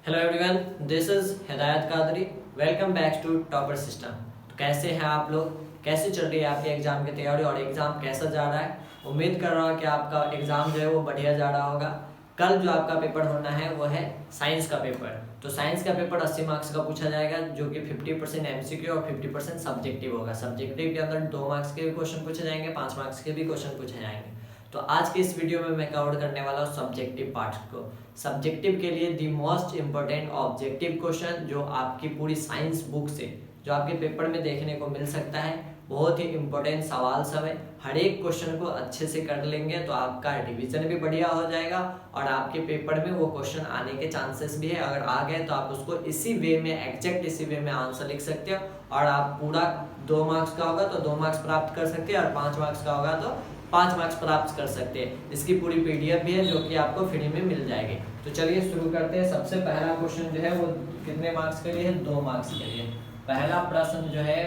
Hello everyone, this is Hidayat Qadri. Welcome back to topper system. तो कैसे हैं आप लोग? कैसे चल रही है आपके एग्जाम की तैयारी और एग्जाम कैसा जा रहा है? उम्मीद कर रहा हूँ कि आपका एग्जाम जो है वो बढ़िया जा रहा होगा। कल जो आपका पेपर होना है वो है साइंस का पेपर। तो साइंस का पेपर 80 मार्क्स का पूछा जाएगा, जो कि 50% एमसीक्यू और 50% सब्जेक्टिव होगा। सब्जेक्टिव के अंदर 2 मार्क्स के भी क्वेश्चन पूछे जाएंगे, 5 मार्क्स के भी क्वेश्चन पूछे जाएंगे। तो आज के इस वीडियो में मैं कवर करने वाला हूँ सब्जेक्टिव पार्ट को। सब्जेक्टिव के लिए the most important objective question जो आपकी पूरी साइंस बुक से जो आपके पेपर में देखने को मिल सकता है। बहुत ही इम्पोर्टेंट सवाल सब है। हर एक क्वेश्चन को अच्छे से कर लेंगे तो आपका रिवीजन भी बढ़िया हो जाएगा और आपके पेपर में वो क्वेश्चन आने के चांसेस भी है। अगर आ गए तो आप उसको इसी वे में, एग्जैक्ट इसी वे में आंसर लिख सकते हो और आप पूरा 2 मार्क्स का होगा तो 2 मार्क्स प्राप्त कर सकते हैं और 5 मार्क्स का होगा तो 5 मार्क्स प्राप्त कर सकते हैं। इसकी पूरी पीडीएफ भी है जो कि आपको फ्री में मिल जाएगी। तो चलिए शुरू करते हैं। सबसे पहला क्वेश्चन जो है वो कितने मार्क्स के लिए है? 2 मार्क्स के लिए। पहला प्रश्न जो है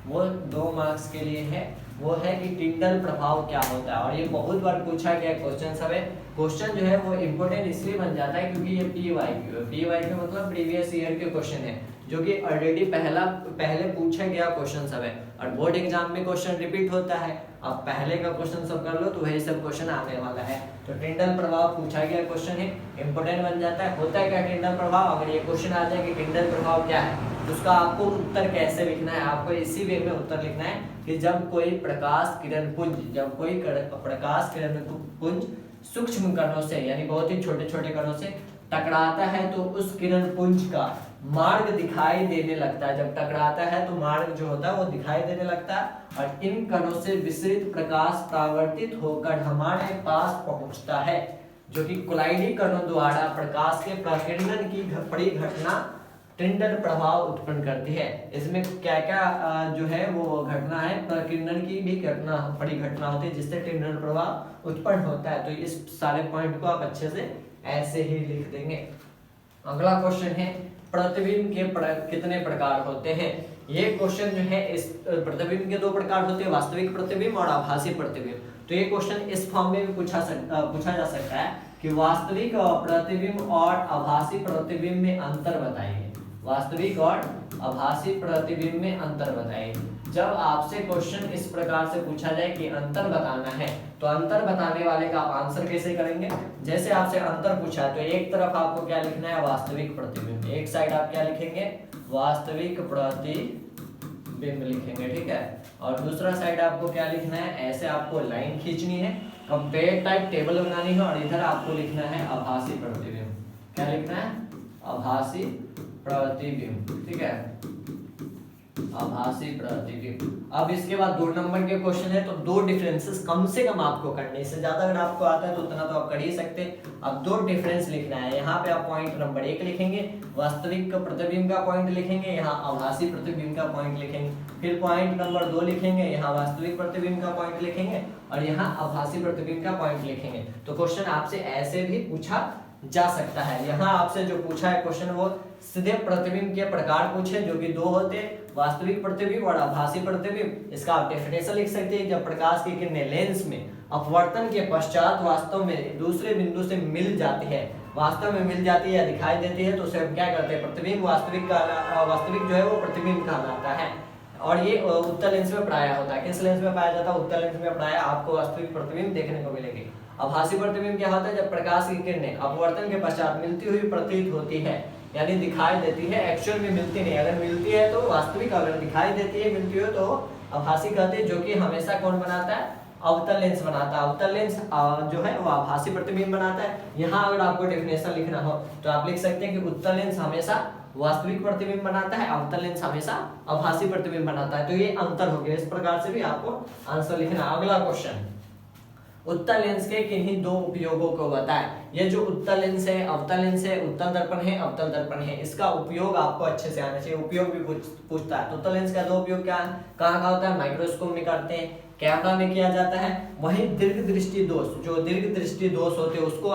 वो 2 मार्क्स के लिए है, वो है कि टिंडल प्रभाव क्या होता है। और ये बहुत बार पूछा गया क्वेश्चन सब है। क्वेश्चन जो है वो इम्पोर्टेंट इसलिए बन जाता है क्योंकि ये पीवाईक्यू है। पीवाईक्यू मतलब प्रीवियस ईयर के क्वेश्चन है, जो कि ऑलरेडी पहले पूछा गया क्वेश्चन सब है और बोर्ड एग्जाम में क्वेश्चन रिपीट होता है। अब पहले का क्वेश्चन सब कर लो तो वही सब क्वेश्चन आने वाला है। तो टिंडल प्रभाव पूछा गया क्वेश्चन है, इंपोर्टेंट बन जाता है। होता है क्या टिंडल प्रभाव? अगर ये क्वेश्चन आ जाए कि टिंडल प्रभाव क्या है तो उसका आपको उत्तर कैसे लिखना है? आपको इसी वे में उत्तर लिखना है कि जब कोई प्रकाश किरण पुंज सूक्ष्म कणों से, यानी बहुत ही छोटे छोटे कणों से टकराता है तो उस किरण पुंज का मार्ग दिखाई देने लगता है। जब टकराता है तो मार्ग जो होता है वो दिखाई देने लगता है और इन कणों से विसरित प्रकाश परावर्तित होकर हमारे पास पहुंचता है, जो कि कोलाइडी कणों द्वारा प्रकाश के प्रकीर्णन की बड़ी घटना टिंडल प्रभाव उत्पन्न करती है। इसमें क्या क्या जो है वो घटना है, प्रकीर्णन की भी घटना, बड़ी घटना होती है जिससे टिंडल प्रभाव उत्पन्न होता है। तो इस सारे पॉइंट को आप अच्छे से ऐसे ही लिख देंगे। अगला क्वेश्चन है प्रतिबिंब के कितने प्रकार होते हैं? ये क्वेश्चन जो है, इस प्रतिबिंब के 2 प्रकार होते हैं, वास्तविक प्रतिबिंब और आभासी प्रतिबिंब। तो ये क्वेश्चन इस फॉर्म में भी पूछा जा सकता है कि वास्तविक प्रतिबिंब और आभासी प्रतिबिंब में अंतर बताइए। वास्तविक और आभासी प्रतिबिंब में अंतर बताइए। जब आपसे क्वेश्चन इस प्रकार से पूछा जाए कि अंतर बताना है तो अंतर बताने वाले का आप आंसर कैसे करेंगे? जैसे आपसे अंतर पूछा है तो एक तरफ आपको क्या लिखना है? वास्तविक प्रतिबिंब। एक साइड आप क्या लिखेंगे? वास्तविक प्रतिबिंब लिखेंगे, ठीक है। और दूसरा साइड आपको क्या लिखना है? ऐसे आपको लाइन खींचनी है, कंपेयर टाइप टेबल बनानी है और इधर आपको लिखना है आभासी प्रतिबिंब। क्या लिखना है? आभासी प्रतिबिंब, ठीक है, आभासी प्रतिबिंब। अब इसके बाद 2 नंबर के क्वेश्चन है तो 2 डिफरेंसेस कम से कम आपको करने, इससे ज्यादा अगर आपको आता है तो उतना तो आप कर ही सकते। अब 2 डिफरेंस लिखना है। यहाँ पे आप पॉइंट नंबर 1 लिखेंगे, वास्तविक प्रतिबिंब का पॉइंट लिखेंगे, यहाँ आभासी प्रतिबिंब का पॉइंट लिखेंगे। फिर पॉइंट नंबर 2 लिखेंगे, यहाँ वास्तविक प्रतिबिंब का पॉइंट लिखेंगे और यहाँ आभासी प्रतिबिंब का पॉइंट लिखेंगे। तो क्वेश्चन आपसे ऐसे भी पूछा जा सकता है। यहाँ आपसे जो पूछा है क्वेश्चन वो सीधे प्रतिबिंब के प्रकार पूछे, जो कि 2 होते हैं, वास्तविक प्रतिबिंब और आभासी प्रतिबिंब। इसका आप डेफिनेशन लिख सकते हैं। जब प्रकाश की किरणें लेंस में अपवर्तन के पश्चात वास्तव में दूसरे बिंदु से मिल जाती है, वास्तव में मिल जाती है या दिखाई देती है तो उसे हम क्या करते हैं? प्रतिबिंब। वास्तविक जो है वो प्रतिबिंब कहलाता है और ये उत्तल लेंस में प्रायः होता है। किस लेंस में पाया जाता है? उत्तल लेंस में प्रायः आपको वास्तविक प्रतिबिंब देखने को मिलेगी। आभासी प्रतिबिंब क्या होता है? जब प्रकाश की किरणें अपवर्तन के पश्चात मिलती हुई प्रतीत होती है, यानी दिखाई देती है, एक्चुअल में मिलती नहीं। अगर मिलती है तो वास्तविक, अगर दिखाई देती है, मिलती हो तो आभासी कहते हैं, जो कि हमेशा कौन बनाता है? अवतल लेंस बनाता है। अवतल लेंस जो है वो आभासी प्रतिबिंब बनाता है। यहाँ अगर आपको डेफिनेशन लिखना हो तो आप लिख सकते हैं कि उत्तल लेंस हमेशा वास्तविक प्रतिबिंब बनाता है, अवतल लेंस हमेशा आभासी प्रतिबिंब बनाता है। तो ये अंतर हो गया। इस प्रकार से भी आपको आंसर लिखना। अगला क्वेश्चन, उत्तल लेंस के किन्हीं 2 उपयोगों को बताएं। ये जो उत्तल लेंस है, अवतल लेंस है, उत्तल दर्पण है, अवतल दर्पण है, इसका उपयोग आपको अच्छे से आना चाहिए। उपयोग भी पूछता है। तो उत्तल लेंस का 2 उपयोग क्या है, कहाँ होता है? माइक्रोस्कोप में करते हैं, कैमरा में किया जाता है। वहीं दीर्घ दृष्टि दोष, जो दीर्घ दृष्टि दोष होते हैं उसको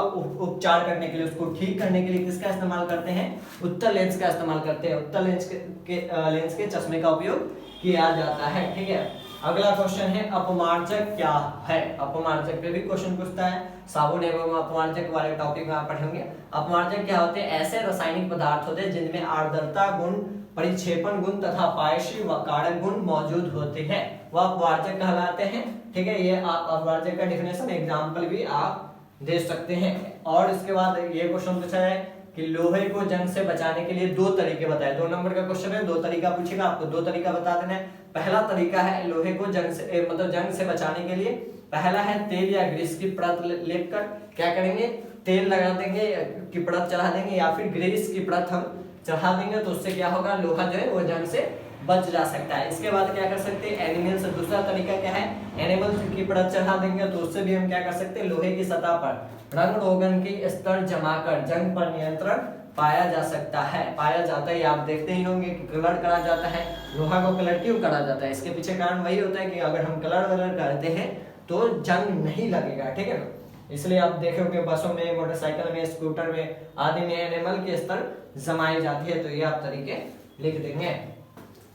उपचार करने के लिए, उसको ठीक करने के लिए किसका इस्तेमाल करते हैं? उत्तल लेंस का इस्तेमाल करते हैं। उत्तल लेंस के चश्मे का उपयोग किया जाता है, ठीक है। अगला क्वेश्चन है अपमार्जक क्या है। अपमार्जक पे भी क्वेश्चन पूछता है, साबुन एवं अपमार्जक वाले टॉपिक में आप पढ़ेंगे। अपमार्जक क्या होते हैं? ऐसे रासायनिक पदार्थ होते हैं जिनमें आर्द्रता गुण, परिक्षेपण गुण तथा पारशी व कारक गुण मौजूद होते हैं, वह अपमार्जक कहलाते हैं। ठीक है, ये आप अपमार्जक का डेफिनेशन एग्जाम्पल भी आप दे सकते हैं। और इसके बाद ये क्वेश्चन पूछा है कि लोहे को जंग से बचाने के लिए दो तरीके बताए। 2 नंबर का क्वेश्चन है, दो तरीका पूछेगा, आपको दो तरीका बता देना है। पहला तरीका है लोहे को जंग से मतलब जंग से बचाने के लिए, पहला है तेल या ग्रीस की परत लेप कर क्या करेंगे, तेल लगा देंगे की परत चढ़ा देंगे या फिर ग्रीस की परत हम चढ़ा देंगे, तो उससे क्या होगा, लोहा जो है वो जंग से बच जा सकता है। इसके बाद क्या कर सकते हैं, एनिमल से दूसरा तरीका क्या है, एनिमल की परत चढ़ा देंगे तो उससे भी हम क्या कर सकते हैं, लोहे की सतह पर रंग रोगन की स्तर जमाकर जंग पर नियंत्रण पाया जा सकता है, पाया जाता है। आप देखते ही होंगे कि कलर करा जाता है, लोहा को कलर क्यों करा जाता है, इसके पीछे कारण वही होता है कि अगर हम कलर वलर करते हैं तो जंग नहीं लगेगा। ठीक है ना, इसलिए आप देखोगे बसों में, मोटरसाइकिल में, स्कूटर में आदि में एनिमल के स्तर जमाई जाती है, तो ये आप तरीके लिख देंगे।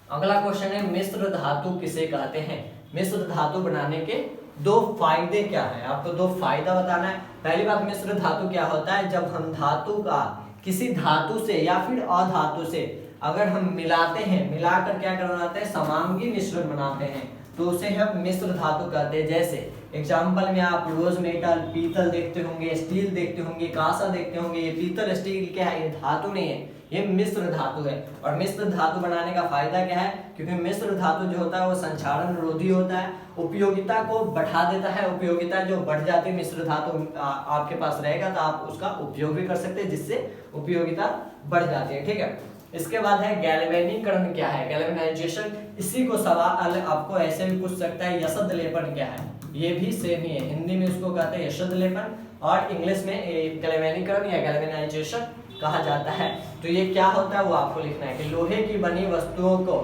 अगला क्वेश्चन है मिश्र धातु किसे कहते हैं। मिश्र धातु बनाने के दो फायदे क्या है, आपको दो फायदा बताना है। पहली बात, मिश्र धातु क्या होता है, जब हम धातु का किसी धातु से या फिर अधातु से अगर हम मिलाते हैं, मिलाकर क्या करवाते हैं, समांगी मिश्रण बनाते हैं, तो उसे हम मिश्र धातु कहते हैं। जैसे एग्जाम्पल में आप रोज मेटल, पीतल देखते होंगे, स्टील देखते होंगे, कांसा देखते होंगे। ये पीतल स्टील क्या है, ये धातु नहीं है, ये मिश्र धातु है। और मिश्र धातु बनाने का फायदा क्या है, क्योंकि मिश्र धातु जो होता है वो संक्षारण रोधी होता है, उपयोगिता को बढ़ा देता है। उपयोगिता जो बढ़ जाती है, मिश्र धातु आपके पास रहेगा तो आप उसका उपयोग भी कर सकते हैं, जिससे उपयोगिता बढ़ जाती है। ठीक है, इसके बाद है गैल्वेनीकरण क्या है, गैल्वेनाइजेशन। इसी को सवाल आपको ऐसे भी पूछ सकता है, यशद लेपन क्या है, ये भी सेम ही है। हिंदी में इसको कहते हैं यशद लेपन और इंग्लिश में गैल्वेनीकरण या गैल्वेनाइजेशन कहा जाता है। तो ये क्या होता है वो आपको लिखना है कि लोहे की बनी वस्तुओं को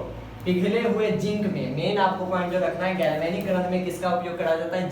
पिघले हुए जिंक में, मेन आपको पॉइंट जो रखना है, गैल्वेनीकरण में किसका उपयोग करा जाता है,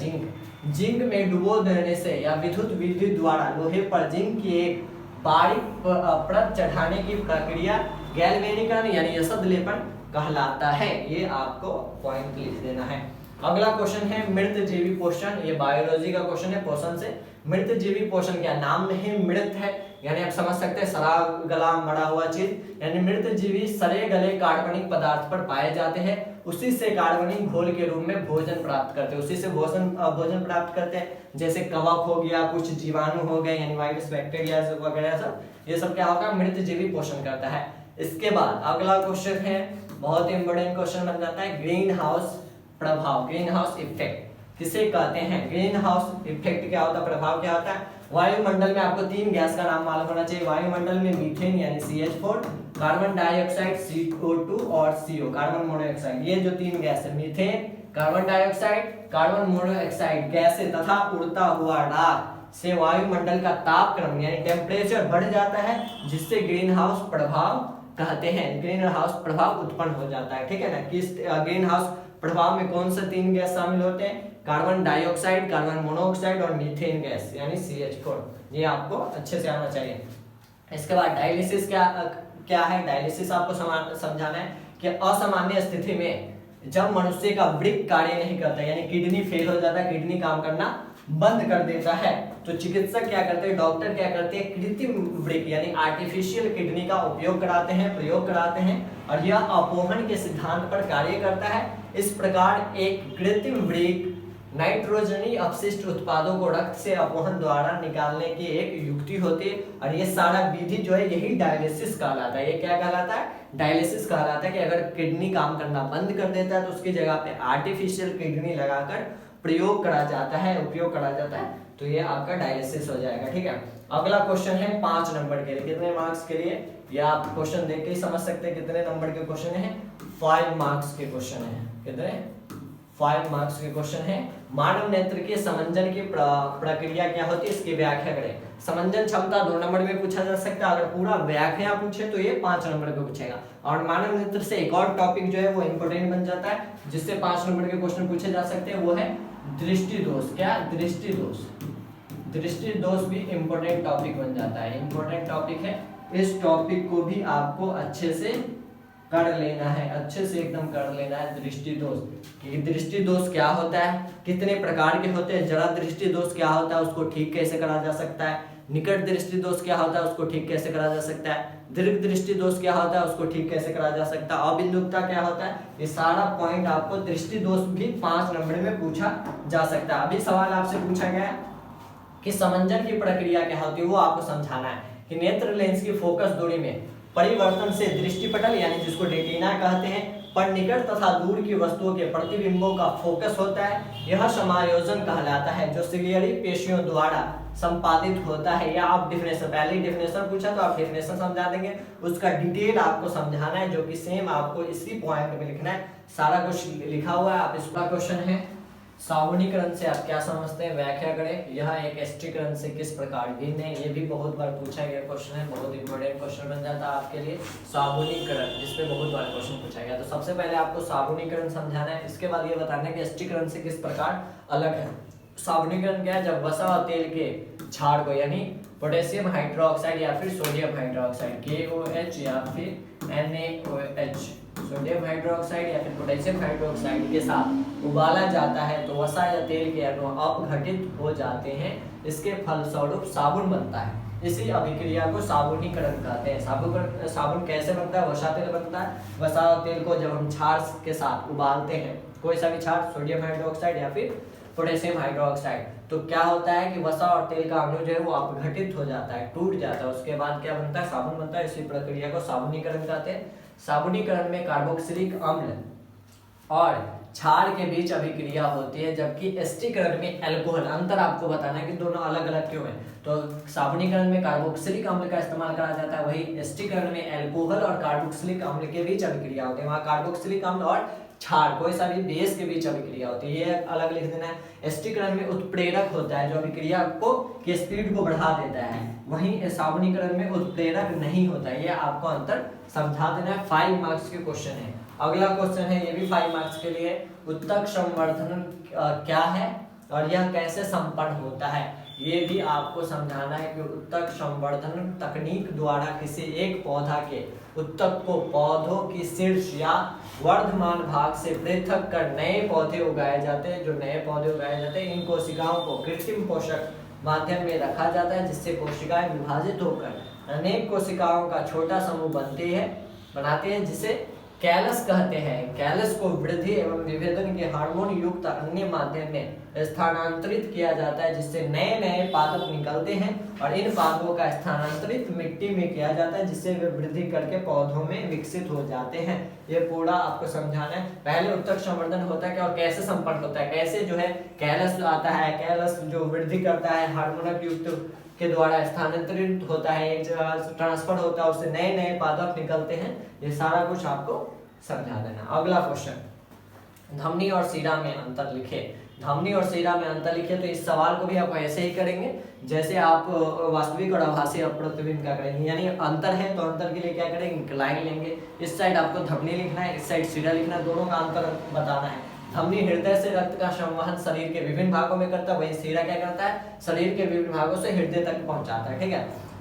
जिंक में डुबो देने से या विद्युत विधि द्वारा लोहे पर जिंक की एक बारीक परत चढ़ाने की प्रक्रिया गैल्वेनीकरण यानी यशद लेपन कहलाता है। ये आपको पॉइंट लिख देना है। अगला क्वेश्चन है मृत जीवी पोषण, ये बायोलॉजी का क्वेश्चन है। पोषण से मृत जीवी पोषण क्या, नाम में ही मृत है, यानी आप समझ सकते हैं सड़ा गला मरा हुआ चीज, यानी मृत जीवी सड़े गले कार्बनिक पदार्थ पर पाए जाते हैं, उसी से कार्बनिक घोल के रूप में भोजन प्राप्त करते हैं, उसी से भोजन प्राप्त करते हैं। जैसे कवक हो गया, कुछ जीवाणु हो गए यानी वायरस, बैक्टीरिया वगैरह सब, ये सब क्या होगा, मृत जीवी पोषण करता है। इसके बाद अगला क्वेश्चन है, बहुत इंपोर्टेंट क्वेश्चन बन जाता है, ग्रीन हाउस प्रभाव, ग्रीन हाउस इफेक्ट किसे कहते हैं। ग्रीन हाउस इफेक्ट क्या होता है, प्रभाव क्या होता है। वायुमंडल में आपको 3 गैस का नाम मालूम होना चाहिए। वायुमंडल में मीथेन यानी CH4, कार्बन डाइऑक्साइड CO2 और CO कार्बन मोनोऑक्साइड, ये जो 3 गैस है, methane, carbon dioxide, carbon monoxide गैसें तथा उड़ता हुआ डार्क से वायुमंडल का तापक्रम यानी टेम्परेचर बढ़ जाता है, जिससे ग्रीन हाउस प्रभाव कहते हैं। ग्रीन हाउस प्रभाव उत्पन्न हो जाता है। ठीक है ना, किस ग्रीन हाउस प्रभाव में कौन से 3 गैस शामिल होते हैं, कार्बन डाइऑक्साइड, कार्बन मोनोऑक्साइड और मीथेन गैस यानी CH4, ये आपको अच्छे से आना चाहिए। इसके बाद डायलिसिस क्या है, डायलिसिस आपको समझाना है कि असामान्य स्थिति में जब मनुष्य का वृक्क कार्य नहीं करता यानी किडनी फेल हो जाता है, किडनी काम करना बंद कर देता है, तो चिकित्सक क्या करते हैं, डॉक्टर क्या करते हैं, कृत्रिम वृक्क यानी आर्टिफिशियल किडनी का उपयोग कराते हैं, प्रयोग कराते हैं, और यह अपोहन के सिद्धांत पर कार्य करता है। इस प्रकार एक कृत्रिम वृक्क नाइट्रोजनी अपशिष्ट उत्पादों को रक्त से अपोहन द्वारा निकालने की एक युक्ति होती है, और ये सारा विधि जो है यही डायलिसिस कहलाता है। ये क्या कहलाता है, डायलिसिस कहलाता है कि अगर किडनी काम करना बंद कर देता है तो उसकी जगह पे आर्टिफिशियल किडनी लगाकर प्रयोग करा जाता है, उपयोग करा जाता है, तो ये आपका डायलिसिस हो जाएगा। ठीक है, अगला क्वेश्चन है 5 नंबर के लिए, कितने मार्क्स के लिए, ये आप क्वेश्चन देख के ही समझ सकते हैं कितने नंबर के क्वेश्चन है, 5 मार्क्स के क्वेश्चन है। कितने, 5 मार्क्स के क्वेश्चन है। मानव नेत्र के समंजन की प्रक्रिया क्या होती है, इसकी व्याख्या करें। समंजन क्षमता 2 नंबर में पूछा जा सकता है, अगर पूरा व्याख्या पूछे तो ये 5 नंबर पे पूछेगा। और मानव नेत्र से एक और टॉपिक जो है वो इंपोर्टेंट बन जाता है, जिससे 5 नंबर के क्वेश्चन पूछे जा सकते हैं, वो है दृष्टि दोष। क्या, दृष्टि दोष, दृष्टि दोष भी इंपोर्टेंट टॉपिक बन जाता है, इंपोर्टेंट टॉपिक है। इस टॉपिक को भी आपको अच्छे से कर लेना है, अच्छे से एकदम कर लेना है दृष्टि दोष। कि दृष्टि दोष क्या होता है, कितने प्रकार के होते हैं, जरा दृष्टि दोष क्या होता है, उसको ठीक कैसे करा जा सकता है, निकट दृष्टि दोष क्या होता है, उसको ठीक कैसे करा जा सकता है, दीर्घ दृष्टि दोष क्या होता है, उसको ठीक कैसे करा जा सकता है, अबिंदुकता क्या होता है, ये सारा पॉइंट आपको दृष्टि दोष भी 5 नंबर में पूछा जा सकता है। अभी सवाल आपसे पूछा गया है कि समंजन की प्रक्रिया क्या होती है, वो आपको समझाना है कि नेत्र लेंस की फोकस दूरी में परिवर्तन से दृष्टिपटल यानी जिसको रेटिना कहते हैं पर निकट तथा दूर की वस्तुओं के प्रतिबिंबों का फोकस होता है। यह समायोजन कहलाता है जो सिलियरी पेशियों द्वारा संपादित होता है। या आप डिफिनेशन, पहले डिफिनेशन पूछा तो आप डिफिनेशन समझा देंगे, उसका डिटेल आपको समझाना है, जो कि सेम आपको इसी पॉइंट में लिखना है। सारा कुछ लिखा हुआ है। आप इसका क्वेश्चन है सावनीकरण से आप क्या समझते हैं, व्याख्या करें। यह एक एस्टीकरण से किस प्रकार भिन्न है, ये भी बहुत बार पूछा गया क्वेश्चन है, बहुत इंपॉर्टेंट क्वेश्चन बन जाता है आपके लिए। सावनीकरण जिसपे बहुत बार क्वेश्चन पूछा गया, तो सबसे पहले आपको सावनीकरण समझाना है, इसके बाद ये बताना है कि एस्टीकरण से किस प्रकार अलग है। सावनीकरण क्या है, जब वसा और तेल के झाड़ को यानी पोटेशियम हाइड्रोक्साइड या फिर सोडियम हाइड्रोक्साइड KOH या फिर NaOH सोडियम हाइड्रोक्साइड या फिर पोटेशियम हाइड्रोक्साइड के साथ उबाला जाता है तो वसा या तेल के अणु अपघटित हो जाते हैं, इसके फलस्वरूप साबुन बनता है। इसी अभिक्रिया को साबुनीकरण कहते हैं। साबुन कैसे बनता है, वसा तेल बनता है। वसा और तेल को जब हम क्षार के साथ उबालते हैं, कोई सा भी क्षार, सोडियम हाइड्रोक्साइड या फिर पोटेशियम हाइड्रोक्साइड, तो क्या होता है कि वसा और तेल का अणु जो है वो अपघटित हो जाता है, टूट जाता है, उसके बाद क्या बनता है, साबुन बनता है। इसी प्रक्रिया को साबुनीकरण कहते हैं। साबुनीकरण में कार्बोक्सिलिक अम्ल और क्षार के बीच अभिक्रिया होती है, जबकि एस्टीकरण में अल्कोहल। अंतर आपको बताना है कि दोनों अलग अलग क्यों है। तो साबुनीकरण में कार्बोक्सिलिक अम्ल का इस्तेमाल करा जाता है, वही एस्टीकरण में अल्कोहल और कार्बोक्सिलिक अम्ल के बीच अभिक्रिया होती है। वहाँ कार्बोक्सिलिक अम्ल और क्षार कोई सा भी बेस के बीच अभिक्रिया होती है, ये अलग लिख देना है। एस्टीकरण में उत्प्रेरक होता है जो अभिक्रिया को की स्पीड को बढ़ा देता है, वहीं साबुनीकरण में उत्प्रेरक नहीं होता है। ये आपको अंतर समझा देना है। 5 मार्क्स के क्वेश्चन है। अगला क्वेश्चन है, ये भी 5 मार्क्स के लिए, उत्तक संवर्धन क्या है और यह कैसे संपन्न होता है, ये भी आपको समझाना है कि उत्तक संवर्धन तकनीक द्वारा किसी एक पौधा के उत्तक को पौधों की शीर्ष या वर्धमान भाग से पृथक कर नए पौधे उगाए जाते हैं। जो नए पौधे उगाए जाते हैं, इन कोशिकाओं को कृत्रिम पोषक माध्यम में रखा जाता है, जिससे कोशिकाएं विभाजित होकर अनेक कोशिकाओं का छोटा समूह बनाते हैं, जिसे कैलस कहते हैं। कैलस को वृद्धि एवं विभेदन के हार्मोन युक्त अन्य माध्यम में स्थानांतरित किया जाता है, जिससे नए नए पादप निकलते हैं और इन पादपों का स्थानांतरित मिट्टी में किया जाता है, जिससे वे वृद्धि करके पौधों में विकसित हो जाते हैं। ये पूरा आपको समझाना है। पहले उत्तक संवर्धन होता है क्या और कैसे संपन्न होता है, कैसे जो है कैलस आता है, कैलस जो वृद्धि करता है हार्मोन युक्त के द्वारा स्थानांतरित होता है, एक जगह ट्रांसफर होता है, उससे नए नए पादप निकलते हैं। ये सारा कुछ आपको समझा देना। अगला क्वेश्चन, धमनी और सीरा में अंतर लिखे। धमनी और सीरा में अंतर लिखे, तो इस सवाल को भी आप ऐसे ही करेंगे जैसे आप वास्तविक और आभासी प्रतिबिंब का करेंगे। यानी अंतर है तो अंतर के लिए क्या करेंगे, लाइन लेंगे। इस साइड आपको धमनी लिखना है, इस साइड सीरा लिखना है, दोनों का अंतर बताना है। धमनी हृदय से रक्त का संवहन शरीर के विभिन्न भागों में करता है, वहीं सीरा क्या करता है, शरीर के विभिन्न भागों से हृदय तक पहुंचाता है। ठीक है।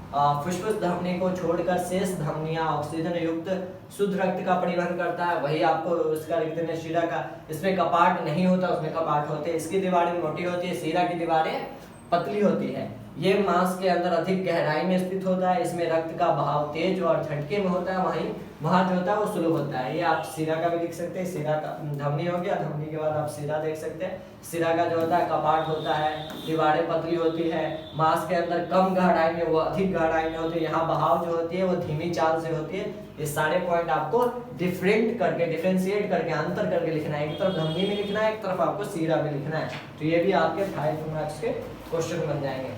फुस्फुस धमनी को छोड़कर शेष धमनियां ऑक्सीजन युक्त शुद्ध रक्त का परिवहन करता है, वही आपको उसका लिख देना सीरा का। इसमें कपाट नहीं होता, उसमें कपाट होते हैं। इसकी दीवारें मोटी होती है, सीरा की दीवारें पतली होती है। ये मांस के अंदर अधिक गहराई में स्थित होता है। इसमें रक्त का बहाव तेज और झटके में होता है, वहीं वहां जो होता है वो स्लो होता है। ये आप सीरा का भी लिख सकते हैं। सीरा का धमनी हो गया, धमनी के बाद आप सीरा देख सकते हैं। सीरा का जो होता है कपाट होता है, दीवारें पतली होती है, मांस के अंदर कम गहराई में, वो अधिक गहराई में होती है। यहाँ बहाव जो होती है वो धीमी चाल से होती है। ये सारे पॉइंट आपको डिफरेंशिएट करके अंतर करके लिखना है। एक तरफ धमनी में लिखना है, एक तरफ आपको सीरा में लिखना है। तो ये भी आपके 5 मार्क्स के क्वेश्चन बन जाएंगे।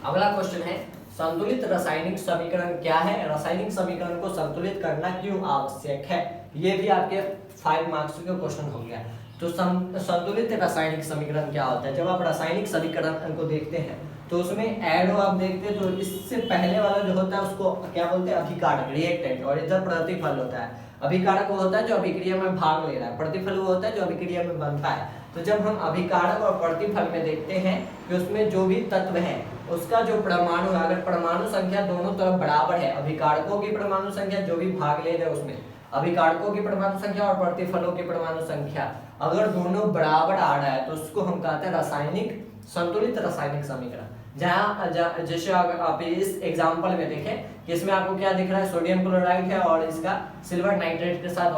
अगला क्वेश्चन है, संतुलित रासायनिक समीकरण क्या है, रासायनिक समीकरण को संतुलित करना क्यों आवश्यक है। ये भी आपके 5 मार्क्स के क्वेश्चन हो गया। तो संतुलित रासायनिक समीकरण क्या होता है। जब आप रासायनिक समीकरण को देखते हैं तो उसमें एडो आप देखते हैं, तो इससे पहले वाला जो होता है उसको क्या बोलते हैं, अभिकारक, रिएक्टेंट, और इधर प्रतिफल होता है। अभिकारक वो होता है जो अभिक्रिया में भाग ले रहा है, प्रतिफल वो होता है जो अभिक्रिया में बनता है। तो जब हम अभिकारक और प्रतिफल में देखते हैं कि उसमें जो भी तत्व है उसका जो परमाणु है, अगर परमाणु संख्या दोनों तरफ बराबर है, अभिकारकों की परमाणु संख्या जो भी भाग ले रहे हैं उसमें, अभी कारकों की परमाणु संख्या और प्रतिफलों की परमाणु संख्या अगर दोनों बराबर आ रहा है तो उसको हम कहते हैं रासायनिक संतुलित रासायनिक समीकरण। जैसे अगर आप इस एग्जांपल में देखें कि इसमें आपको क्या दिख रहा है, सोडियम क्लोराइड है और इसका सिल्वर नाइट्रेट के साथ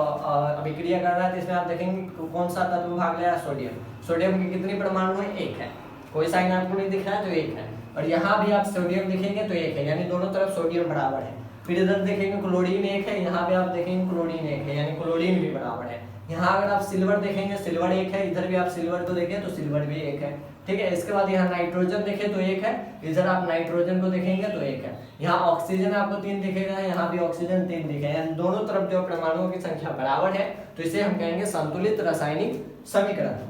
अभिक्रिया कर रहा है, तो इसमें आप देखेंगे कौन सा तत्व भाग ले रहा है, सोडियम। सोडियम की कितनी परमाणु है, एक है, कोई साइन आपको नहीं दिख रहा है तो एक है, और यहाँ भी आप सोडियम देखेंगे तो एक है, यानी दोनों तरफ सोडियम बराबर है। फिर इधर देखेंगे क्लोरीन एक है, यहाँ पे आप देखेंगे क्लोरीन एक है, यानी क्लोरीन भी बराबर है। यहाँ अगर आप सिल्वर देखेंगे सिल्वर एक है, इधर भी आप सिल्वर को देखें तो सिल्वर भी एक है, ठीक है। इसके बाद यहाँ नाइट्रोजन देखें तो एक है, इधर आप नाइट्रोजन को देखेंगे तो एक है। यहाँ ऑक्सीजन आपको 3 दिखेगा, यहाँ भी ऑक्सीजन 3 दिखेगा, यानी दोनों तरफ जो परमाणुओं की संख्या बराबर है, तो इसे हम कहेंगे संतुलित रासायनिक समीकरण।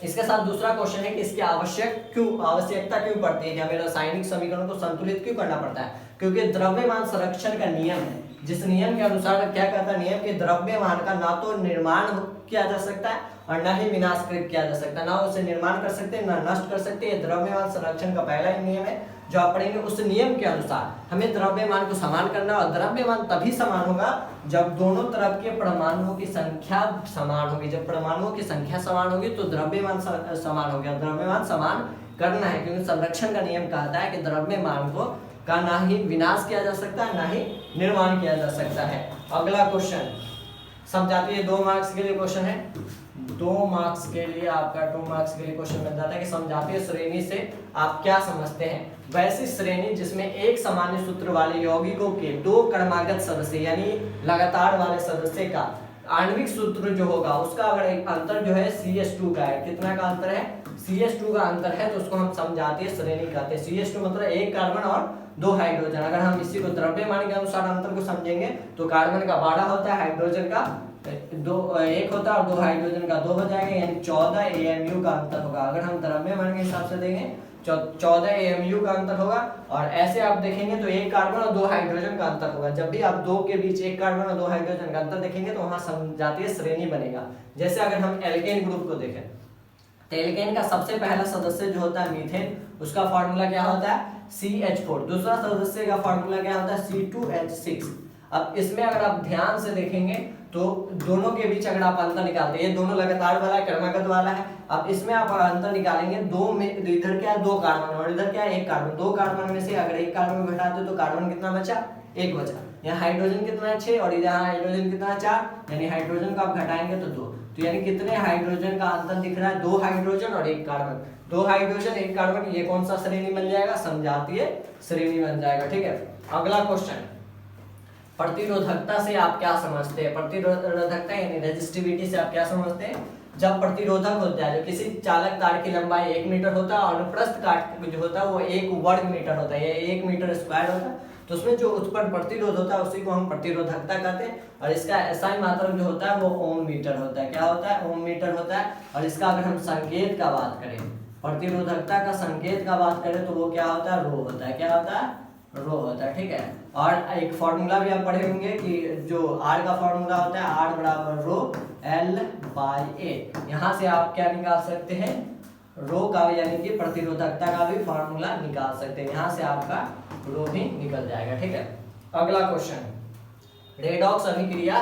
इसके साथ दूसरा क्वेश्चन है कि इसकी आवश्यकता क्यों पड़ती है कि हमें रासायनिक समीकरण को संतुलित क्यों करना पड़ता है? क्योंकि द्रव्यमान संरक्षण का नियम है, जिस नियम के अनुसार क्या कहता है नियम के द्रव्यमान का ना तो निर्माण किया जा सकता है और ना ही विनाश किया जा सकता है, ना उसे निर्माण कर सकते हैं ना नष्ट कर सकते हैं। द्रव्यमान संरक्षण का पहला ही नियम है जो आप पढ़ेंगे। उस नियम के अनुसार हमें द्रव्यमान को समान करना, और द्रव्यमान तभी समान होगा जब दोनों तरफ के परमाणुओं की संख्या समान होगी। जब परमाणुओं की संख्या समान होगी तो द्रव्यमान समान हो गया। द्रव्यमान समान करना है क्योंकि संरक्षण का नियम कहता है कि द्रव्यमान को का ना ही विनाश किया जा सकता है ना ही निर्माण किया जा सकता है। अगला क्वेश्चन समझाती 2 मार्क्स के लिए क्वेश्चन है, 2 मार्क्स के लिए आपका 2 मार्क्स के लिए क्वेश्चन बन जाता है कि समझातीय श्रेणी से आप क्या समझते हैं? वैसी श्रेणी जिसमें एक सामान्य सूत्र वाले यौगिकों के 2 क्रमागत सदस्य यानी लगातार वाले सदस्य का आणविक सूत्र जो होगा उसका अगर एक अंतर जो है CH2 का है, कितना का अंतर है, CH2 का अंतर है, तो उसको हम समझातीय श्रेणी कहते हैं। CH2 मतलब 1 कार्बन और 2 हाइड्रोजन। अगर हम इसी को द्रव्यमान के अनुसार अंतर को समझेंगे तो कार्बन का 12 होता है, हाइड्रोजन का 1 होता है और 2 हाइड्रोजन का 2 हो जाएगा, यानी 14 AMU का अंतर होगा। अगर हम द्रव्यमान के हिसाब से देंगे 14 AMU का अंतर होगा, और ऐसे आप देखेंगे तो 1 कार्बन और 2 हाइड्रोजन का अंतर होगा। जब भी आप 2 के बीच 1 कार्बन और 2 हाइड्रोजन का अंतर देखेंगे तो वहां समझातीय श्रेणी बनेगा। जैसे अगर हम एल्केन ग्रुप को देखें तो एल्केन का सबसे पहला सदस्य जो होता है मीथेन, उसका फार्मूला क्या होता है CH4। दूसरा सदस्य का फार्मूला क्या होता है C2H6। अब इसमें अगर आप ध्यान से देखेंगे तो दोनों के बीच अगर आप अंतर निकालते हैं, ये दोनों लगातार वाला है, क्रमागत वाला है। अब इसमें आप अंतर निकालेंगे, 2 में इधर क्या है 2 कार्बन और इधर क्या है 1 कार्बन। 2 कार्बन में से अगर 1 कार्बन घटाते तो कार्बन कितना बचा, 1 बचा। यहाँ हाइड्रोजन कितना है 6 और यहाँ हाइड्रोजन कितना है 4, यानी हाइड्रोजन को आप घटाएंगे तो 2। तो यानी कितने हाइड्रोजन का अंतर दिख रहा है, 2 हाइड्रोजन और 1 कार्बन। 2 हाइड्रोजन 1 कार्बन, ये कौन सा श्रेणी बन जाएगा, समझातीय श्रेणी बन जाएगा, ठीक है। अगला क्वेश्चन, प्रतिरोधकता से आप क्या समझते हैं? प्रतिरोधकता यानी रेजिस्टिविटी से आप क्या समझते हैं? जब प्रतिरोधक होता है, जो किसी चालक तार की लंबाई 1 मीटर होता है और अनुप्रस्थ काट जो होता है वो 1 वर्ग मीटर होता है, ये 1 मीटर स्क्वायर होता है, तो उसमें जो उत्पन्न प्रतिरोध होता है उसी को हम प्रतिरोधकता कहते हैं। और इसका SI मात्रक जो होता है वो ओम मीटर होता है। क्या होता है, ओम मीटर होता है। और इसका अगर हम संकेत का बात करें, प्रतिरोधकता का संकेत का बात करें तो वो क्या होता है, रो होता है। क्या होता है, रो होता है, ठीक है। और एक फॉर्मूला भी आप पढ़े होंगे कि जो R का फॉर्मूला होता है R बराबर रो L/A। यहाँ से आप क्या निकाल सकते हैं, रो का यानी कि प्रतिरोधकता का भी फॉर्मूला निकाल सकते हैं। यहाँ से आपका रो भी निकल जाएगा, ठीक है। अगला क्वेश्चन, रेडॉक्स अभिक्रिया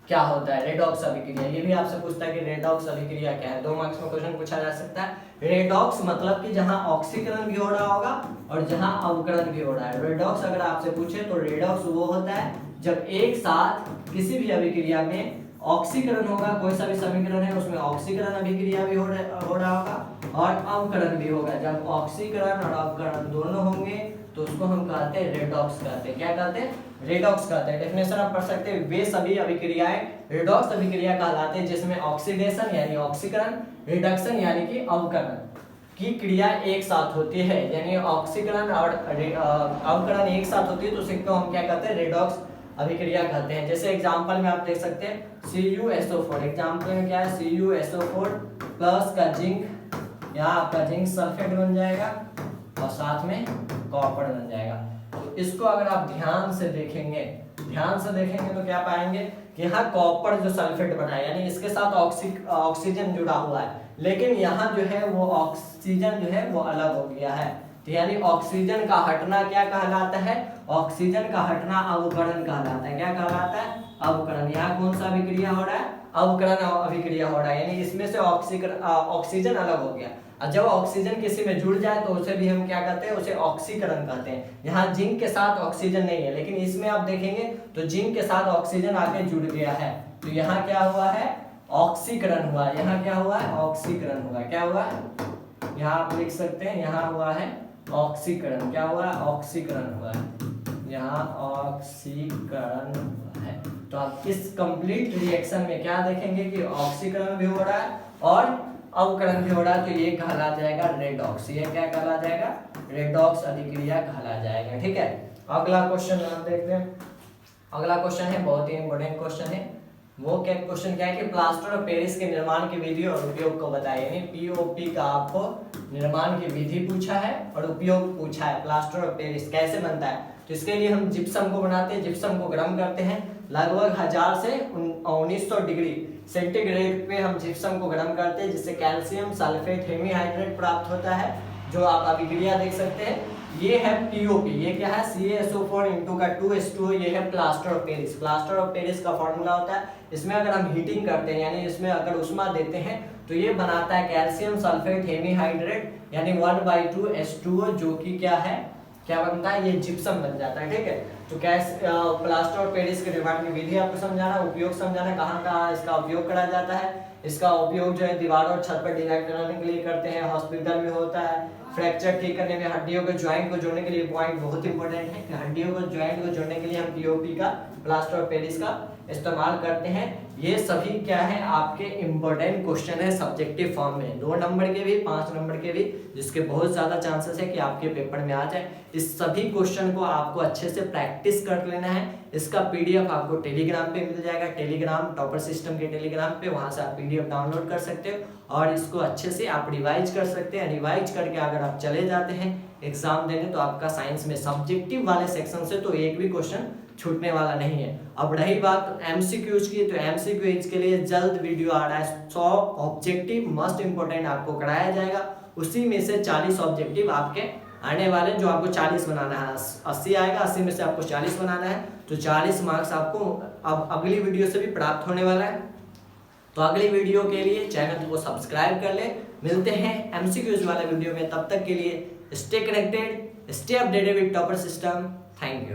क्या होता है? रेडॉक्स अभिक्रिया, ये भी आपसे पूछता है कि रेडॉक्स अभिक्रिया क्या है। 2 मार्क्स में क्वेश्चन पूछा जा सकता है। रेडॉक्स मतलब कि जहां ऑक्सीकरण भी हो रहा होगा और जहां अवकरण भी हो रहा है। रेडॉक्स अगर आपसे पूछे तो रेडॉक्स वो होता है जब एक साथ किसी भी अभिक्रिया में ऑक्सीकरण होगा, कोई सा भी समीकरण है उसमें ऑक्सीकरण अभिक्रिया भी हो रहा होगा और अवकरण भी होगा। जब ऑक्सीकरण और अवकरण दोनों होंगे तो उसको हम कहते हैं रेडॉक्स कहते हैं। क्या कहते हैं, रेडॉक्स कहते हैं। डेफिनेशन आप पढ़ सकते हैं, वे सभी अभिक्रियाएं रेडॉक्स अभिक्रिया कहलाते हैं जिसमें ऑक्सीडेशन यानी ऑक्सीकरण, रिडक्शन यानी कि अवकरण की क्रिया एक साथ होती है, यानी ऑक्सीकरण और अवकरण एक साथ होती है तो उसे हम क्या कहते हैं, रेडॉक्स अभिक्रिया कहते हैं। जैसे एग्जांपल में आप देख सकते हैं CuSO4, एग्जांपल में क्या है CuSO4 प्लस का जिंक, यहाँ आपका जिंक सल्फेट बन जाएगा और साथ में कॉपर बन जाएगा। तो इसको अगर आप ध्यान से देखेंगे तो क्या पाएंगे कि यहाँ कॉपर जो सल्फेट बना है यानी इसके साथ ऑक्सीजन जुड़ा हुआ है, लेकिन यहाँ जो है वो ऑक्सीजन जो है वो अलग हो गया है। तो यानी ऑक्सीजन का हटना क्या कहलाता है, ऑक्सीजन का हटना अवकरण कहलाता है। क्या कहलाता है? अवकरण। यहाँ कौन सा अभिक्रिया हो रहा है? अवकरण अभिक्रिया हो रहा है, यानी इसमें से ऑक्सीजन अलग हो गया। और जब ऑक्सीजन किसी में जुड़ जाए तो उसे भी हम क्या कहते हैं? उसे ऑक्सीकरण कहते हैं। यहाँ जिंक के साथ ऑक्सीजन नहीं है, लेकिन इसमें आप देखेंगे तो जिंक के साथ ऑक्सीजन आके जुड़ गया है, तो यहाँ क्या हुआ है? ऑक्सीकरण हुआ। यहाँ क्या हुआ है? ऑक्सीकरण हुआ। क्या हुआ है? यहाँ आप लिख सकते हैं, यहाँ हुआ है ऑक्सीकरण। क्या हुआ है? ऑक्सीकरण हुआ है। यहाँ ऑक्सीकरण हुआ है। तो आप इस कंप्लीट रिएक्शन में क्या देखेंगे कि ऑक्सीकरण भी हो रहा है और अवकरण भी हो रहा है, तो ये कहला जाएगा रेडॉक्स। ये क्या कहला जाएगा? रेडॉक्स अभिक्रिया कहला जाएगा। ठीक है, अगला क्वेश्चन हम देखते हैं। अगला क्वेश्चन है बहुत ही इंपॉर्टेंट क्वेश्चन है। वो क्या क्वेश्चन क्या है कि प्लास्टर ऑफ पेरिस के निर्माण की विधि और उपयोग को बताइए। यानी पीओपी का आपको निर्माण की विधि पूछा है और उपयोग पूछा है। प्लास्टर ऑफ पेरिस कैसे बनता है, तो इसके लिए हम जिप्सम को बनाते हैं। जिप्सम को गर्म करते हैं लगभग 1000 से 1900 डिग्री सेंटीग्रेड पे हम जिप्सम को गर्म करते हैं, जिससे कैल्शियम सल्फेट हेमीहाइड्रेट प्राप्त होता है, जो आप अभिक्रिया देख सकते हैं। ये है पीओपी। ये क्या है? CaSO4 * का 2H2O। ये है plaster of Paris. Plaster of Paris का फॉर्मूला होता है, इसमें अगर हम हीटिंग करते हैं यानी इसमें अगर उष्मा देते हैं तो ये बनाता है कैल्शियम सल्फेट हेमीहाइड्रेट यानी 1/2 H2O, जो कि क्या है? क्या बनता है? ये जिप्सम बन जाता है। ठीक है, तो प्लास्टर ऑफ पेरिस के निर्माण की विधि आपको समझाना, उपयोग समझाना, कहाँ कहाँ इसका उपयोग करा जाता है। इसका उपयोग जो है दीवार और छत पर डिजाइन बनाने के लिए करते हैं, हॉस्पिटल में होता है, फ्रैक्चर ठीक करने में, हड्डियों के ज्वाइंट को जोड़ने के लिए। पॉइंट बहुत इंपॉर्टेंट है कि हड्डियों को ज्वाइंट को जोड़ने के लिए हम पीओपी का, प्लास्टर ऑफ पेरिस का इस्तेमाल करते हैं। ये सभी क्या है? आपके इंपॉर्टेंट क्वेश्चन है सब्जेक्टिव फॉर्म में, 2 नंबर के भी 5 नंबर के भी, जिसके बहुत ज्यादा चांसेस है कि आपके पेपर में आ जाए। इस सभी क्वेश्चन को आपको अच्छे से प्रैक्टिस कर लेना है। इसका पीडीएफ आपको टेलीग्राम पे मिल जाएगा, टेलीग्राम टॉपर सिस्टम के टेलीग्राम पे, वहां से आप पीडीएफ डाउनलोड कर सकते हो और इसको अच्छे से आप रिवाइज कर सकते हैं। रिवाइज करके अगर आप चले जाते हैं एग्जाम देने तो आपका साइंस में सब्जेक्टिव वाले सेक्शन से तो एक भी क्वेश्चन छूटने वाला नहीं है। अब रही बात एमसीक्यूज की, तो एमसीक्यूज के लिए जल्द वीडियो आ रहा है। 100 ऑब्जेक्टिव मस्ट इंपोर्टेंट आपको कराया जाएगा, उसी में से 40 ऑब्जेक्टिव आपके आने वाले, जो आपको 40 बनाना है। 80 आएगा, 80 में से आपको 40 बनाना है, तो 40 मार्क्स आपको अब अगली वीडियो से भी प्राप्त होने वाला है। तो अगली वीडियो के लिए चैनल को सब्सक्राइब कर ले। मिलते हैं एमसीक्यूज वाले वीडियो में, तब तक के लिए stay connected, stay updated with topper system. Thank you.